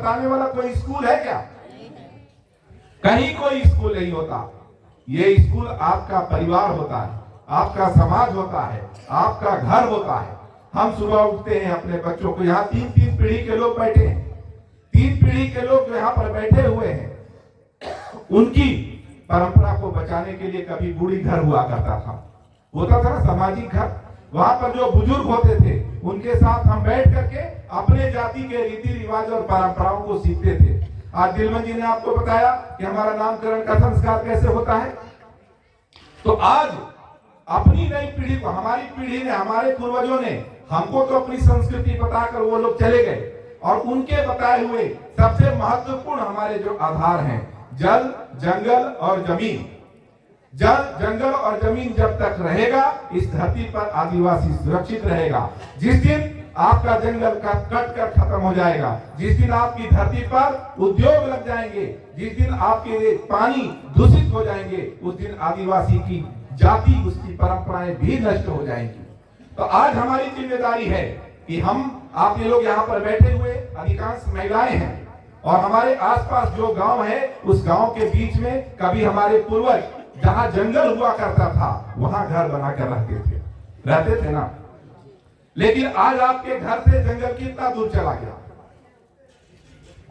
बताने वाला कोई स्कूल है क्या? कहीं कोई स्कूल नहीं होता। ये स्कूल आपका परिवार होता है, आपका समाज होता है, आपका घर होता है। हम सुबह उठते हैं, अपने बच्चों को, यहाँ तीन तीन पीढ़ी के लोग बैठे हैं, तीन पीढ़ी के लोग जो यहाँ पर बैठे हुए हैं, उनकी परंपरा को बचाने के लिए कभी बूढ़ी घर हुआ करता था, होता था ना सामाजिक घर। वहां पर जो बुजुर्ग होते थे उनके साथ हम बैठ करके अपने जाति के रीति रिवाज और परंपराओं को सीखते थे। आज दिलमन जी ने आपको बताया कि हमारा नामकरण का संस्कार कैसे होता है। तो आज अपनी नई पीढ़ी को, हमारी पीढ़ी ने, हमारे पूर्वजों ने हमको तो अपनी संस्कृति बताकर वो लोग चले गए, और उनके बताए हुए सबसे महत्वपूर्ण हमारे जो आधार हैं, जल, जंगल और जमीन। जल, जंगल और जमीन जब तक रहेगा, इस धरती पर आदिवासी सुरक्षित रहेगा। जिस दिन आपका जंगल का कट कर खत्म हो जाएगा, जिस दिन आपकी धरती पर उद्योग लग जाएंगे, जिस दिन आपके पानी दूषित हो जाएंगे, उस दिन आदिवासी की जाति, उसकी परंपराएं भी नष्ट हो जाएंगी। तो आज हमारी जिम्मेदारी है कि हम, आप ये लोग यहाँ पर बैठे हुए अधिकांश महिलाएं हैं, और हमारे आसपास जो गांव है, उस गांव के बीच में कभी हमारे पूर्वज जहां जंगल हुआ करता था वहां घर बनाकर रहते थे ना। लेकिन आज आपके घर से जंगल कितना दूर चला गया।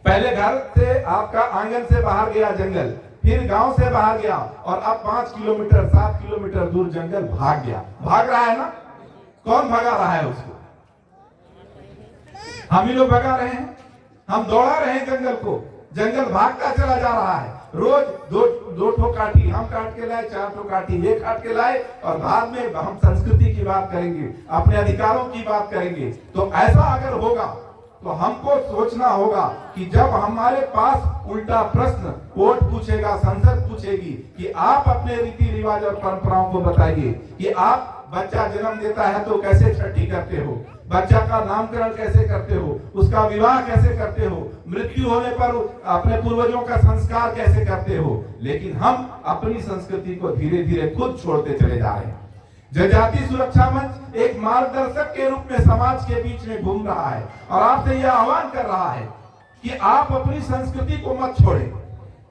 पहले घर से, आपका आंगन से बाहर गया जंगल, फिर गांव से बाहर गया, और अब 5 किलोमीटर 7 किलोमीटर दूर जंगल भाग गया। भाग रहा है ना? कौन भगा रहा है उसको? हम ही लोग भगा रहे हैं। हम दौड़ा रहे हैं जंगल को, जंगल भागता चला जा रहा है। रोज दो ठो काठी हम काट के लाए, 4 ठो काठी ये काट के लाए, और बाद में हम संस्कृति की बात करेंगे, अपने अधिकारों की बात करेंगे। तो ऐसा अगर होगा तो हमको सोचना होगा कि जब हमारे पास उल्टा प्रश्न कोर्ट पूछेगा, संसद पूछेगी कि आप अपने रीति रिवाज और परंपराओं को बताइए, कि आप, बच्चा जन्म देता है तो कैसे छठी करते हो, बच्चा का नामकरण कैसे करते हो, उसका विवाह कैसे करते हो, मृत्यु होने पर अपने पूर्वजों का संस्कार कैसे करते हो। लेकिन हम अपनी संस्कृति को धीरे धीरे खुद छोड़ते चले जा रहे हैं। जनजाति सुरक्षा मंच एक मार्गदर्शक के रूप में समाज के बीच में घूम रहा है, और आपसे यह आह्वान कर रहा है कि आप अपनी संस्कृति को मत छोड़ें।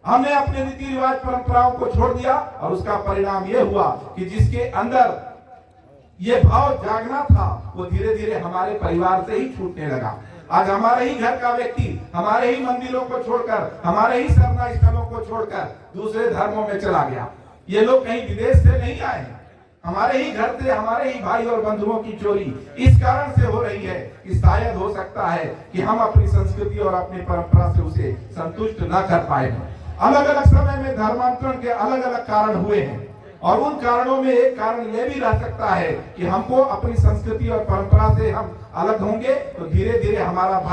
हमने अपने रीति रिवाज परंपराओं को छोड़ दिया, और उसका परिणाम यह हुआ कि जिसके अंदर ये भाव जागना था, वो धीरे धीरे हमारे परिवार से ही छूटने लगा। आज हमारे ही घर का व्यक्ति हमारे ही मंदिरों को छोड़कर, हमारे ही सरना स्थलों को छोड़कर दूसरे धर्मों में चला गया। ये लोग कहीं विदेश से नहीं आए, हमारे ही घर से, हमारे ही भाई और बंधुओं की चोरी इस कारण से हो रही है कि शायद हो सकता है कि हम अपनी संस्कृति और अपनी परंपरा से उसे संतुष्ट न कर पाए। अलग अलग समय में धर्मांतरण के अलग अलग कारण हुए हैं, और उन कारणों में एक कारण यह भी रह सकता है कि हमको अपनी संस्कृति और परंपरा से हम अलग होंगे तो धीरे धीरे हमारा